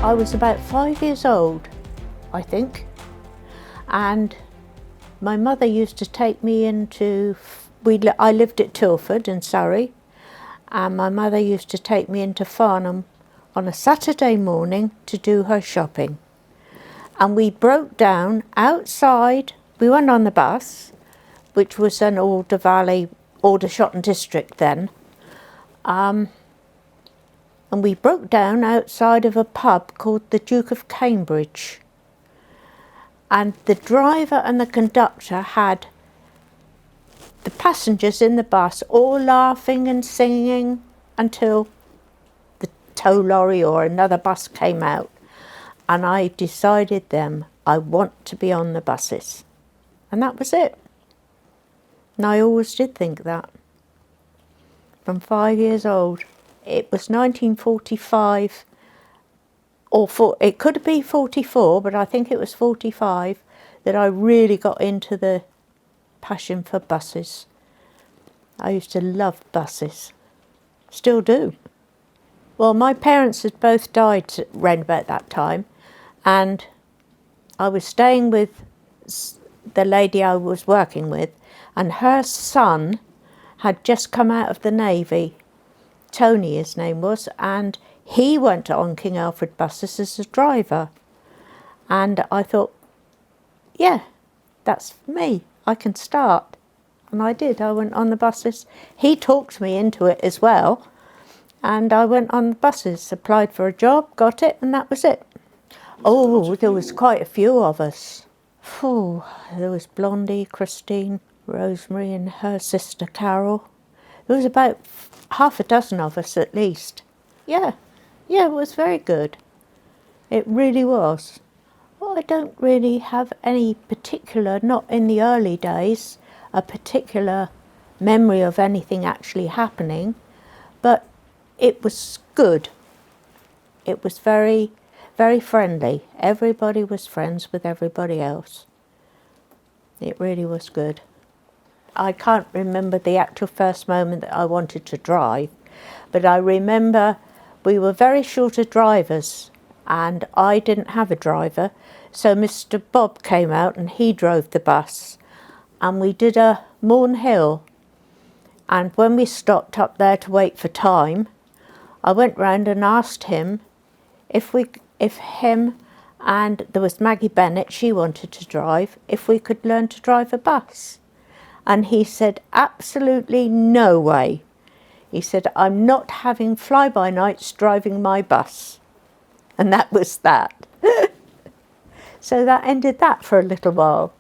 I was about 5 years old, I think, and my mother used to take me into, I lived at Tilford in Surrey, and my mother used to take me into Farnham on a Saturday morning to do her shopping. And we broke down outside, we went on the bus, which was an Alder Valley, Aldershot district then, and we broke down outside of a pub called the Duke of Cambridge. And the driver and the conductor had the passengers in the bus all laughing and singing until the tow lorry or another bus came out. And I decided then, I want to be on the buses. And that was it. And I always did think that. From 5 years old. It was 1945, it could be 44, but I think it was 45, that I really got into the passion for buses. I used to love buses. Still do. Well, my parents had both died around about that time, and I was staying with the lady I was working with, and her son had just come out of the Navy. Tony, his name was, and he went on King Alfred buses as a driver. And I thought, yeah, that's me, I can start. And I did, I went on the buses. He talked me into it as well, and I went on the buses, applied for a job, got it, and that was it. Oh, there was quite a few of us. Phew, there was Blondie, Christine, Rosemary and her sister Carol. There was about half a dozen of us at least. Yeah, it was very good. It really was. Well, I don't really have any particular, not in the early days, a particular memory of anything actually happening, but it was good. It was very, very friendly. Everybody was friends with everybody else. It really was good. I can't remember the actual first moment that I wanted to drive, but I remember we were very short of drivers and I didn't have a driver, so Mr. Bob came out and he drove the bus, and we did a Morn Hill, and when we stopped up there to wait for time, I went round and asked him if him and there was Maggie Bennett, she wanted to drive, if we could learn to drive a bus. And he said, absolutely no way. He said, I'm not having fly-by-nights driving my bus. And that was that. So that ended that for a little while.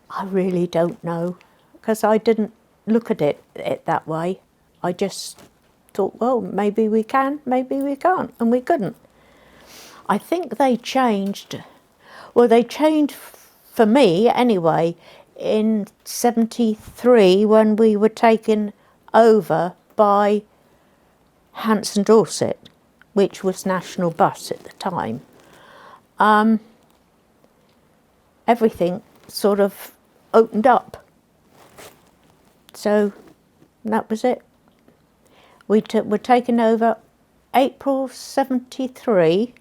I really don't know, because I didn't look at it that way. I just thought, well, maybe we can, maybe we can't, and we couldn't. I think they changed. Well, they changed for me anyway, in 73 when we were taken over by Hants Dorset, which was National Bus at the time. Everything sort of opened up. So that was it. We were taken over April 73,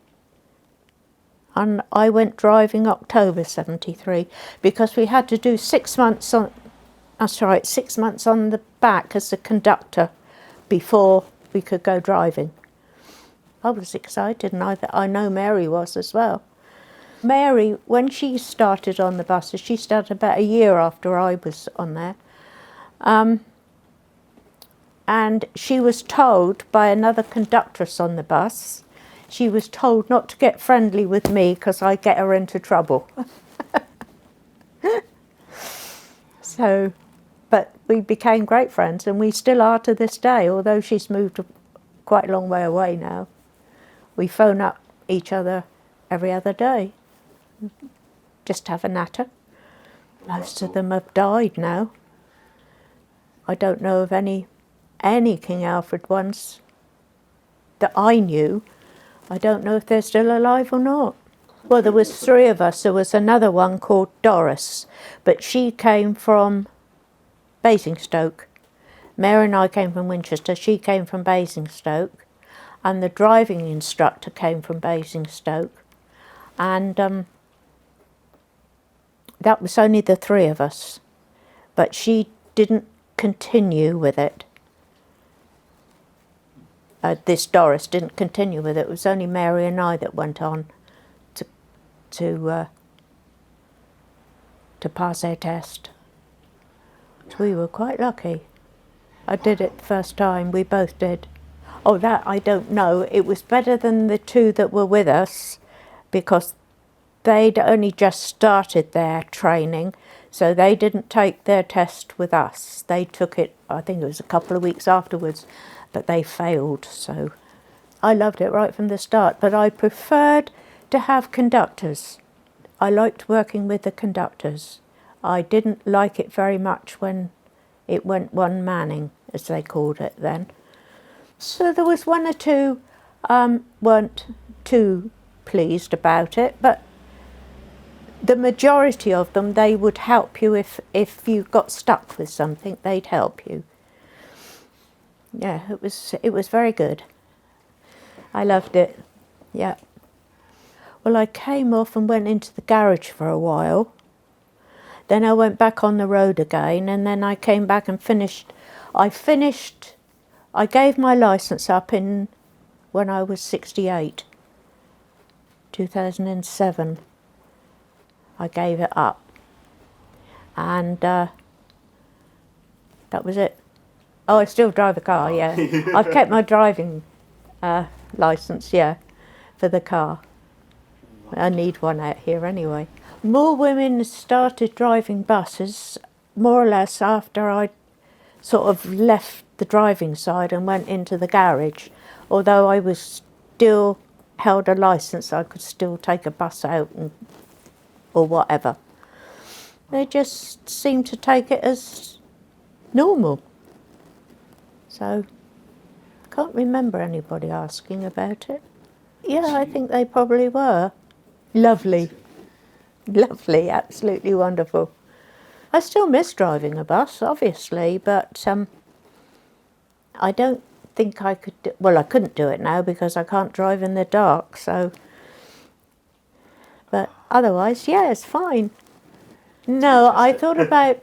and I went driving October 73, because we had to do 6 months on, that's right, 6 months on the back as a conductor before we could go driving. I was excited, and I know Mary was as well. Mary, when she started on the buses, she started about a year after I was on there. And she was told by another conductress on the bus, she was told not to get friendly with me because I'd get her into trouble. So, but we became great friends, and we still are to this day, although she's moved quite a long way away now. We phone up each other every other day, just have a natter. Most of them have died now. I don't know of any King Alfred ones that I knew. I don't know if they're still alive or not. Well, there was 3 of us. There was another one called Doris, but she came from Basingstoke. Mary and I came from Winchester. She came from Basingstoke. and the driving instructor came from Basingstoke, and that was only the three of us, but she didn't continue with it. This Doris didn't continue with it. It was only Mary and I that went on to pass our test. So we were quite lucky. I did it the first time, we both did. Oh, that I don't know. It was better than the two that were with us because they'd only just started their training, so they didn't take their test with us. They took it, I think it was a couple of weeks afterwards, but they failed. So I loved it right from the start, but I preferred to have conductors. I liked working with the conductors. I didn't like it very much when it went one manning, as they called it then. So there was one or two weren't too pleased about it, but the majority of them, they would help you if you got stuck with something, they'd help you. Yeah, it was very good. I loved it, yeah. Well, I came off and went into the garage for a while. Then I went back on the road again, and then I came back and finished. I gave my licence up when I was 68, 2007. I gave it up, and that was it. Oh, I still drive a car, yeah. I've kept my driving licence, yeah, for the car. I need one out here anyway. More women started driving buses more or less after I sort of left the driving side and went into the garage. Although I was still held a licence, I could still take a bus out or whatever. They just seemed to take it as normal. So I can't remember anybody asking about it. Yeah, I think they probably were. Lovely. Lovely, absolutely wonderful. I still miss driving a bus, obviously, but I don't think I could well, I couldn't do it now because I can't drive in the dark, so. But otherwise, yeah, it's fine. No, I thought about,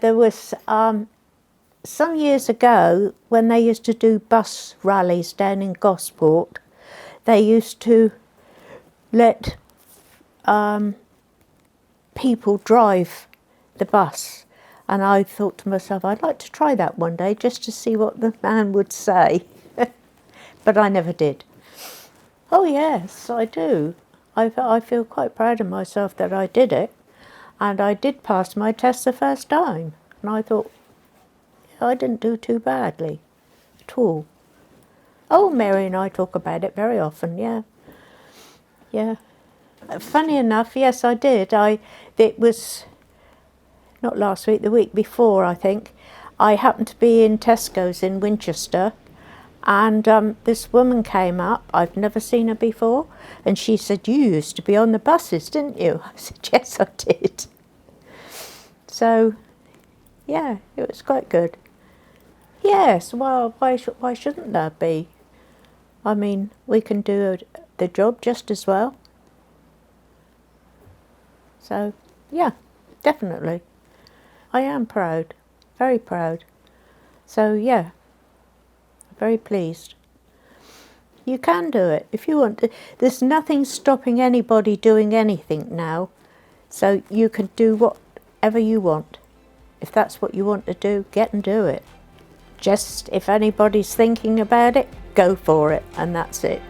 there was some years ago when they used to do bus rallies down in Gosport, they used to let people drive the bus, and I thought to myself, I'd like to try that one day just to see what the man would say. But I never did. Oh yes, I do. I feel quite proud of myself that I did it, and I did pass my test the first time, and I thought, yeah, I didn't do too badly at all. Oh, Mary and I talk about it very often, yeah. Yeah. Funny enough, yes, I did. It was not last week, the week before, I think. I happened to be in Tesco's in Winchester, and this woman came up. I've never seen her before, and she said, "You used to be on the buses, didn't you?" I said, "Yes, I did." So, yeah, it was quite good. Yes, well, why shouldn't there be? I mean, we can do the job just as well. So, yeah, definitely. I am proud, very proud. So, yeah, very pleased. You can do it if you want to. There's nothing stopping anybody doing anything now. So you can do whatever you want. If that's what you want to do, get and do it. Just if anybody's thinking about it, go for it, and that's it.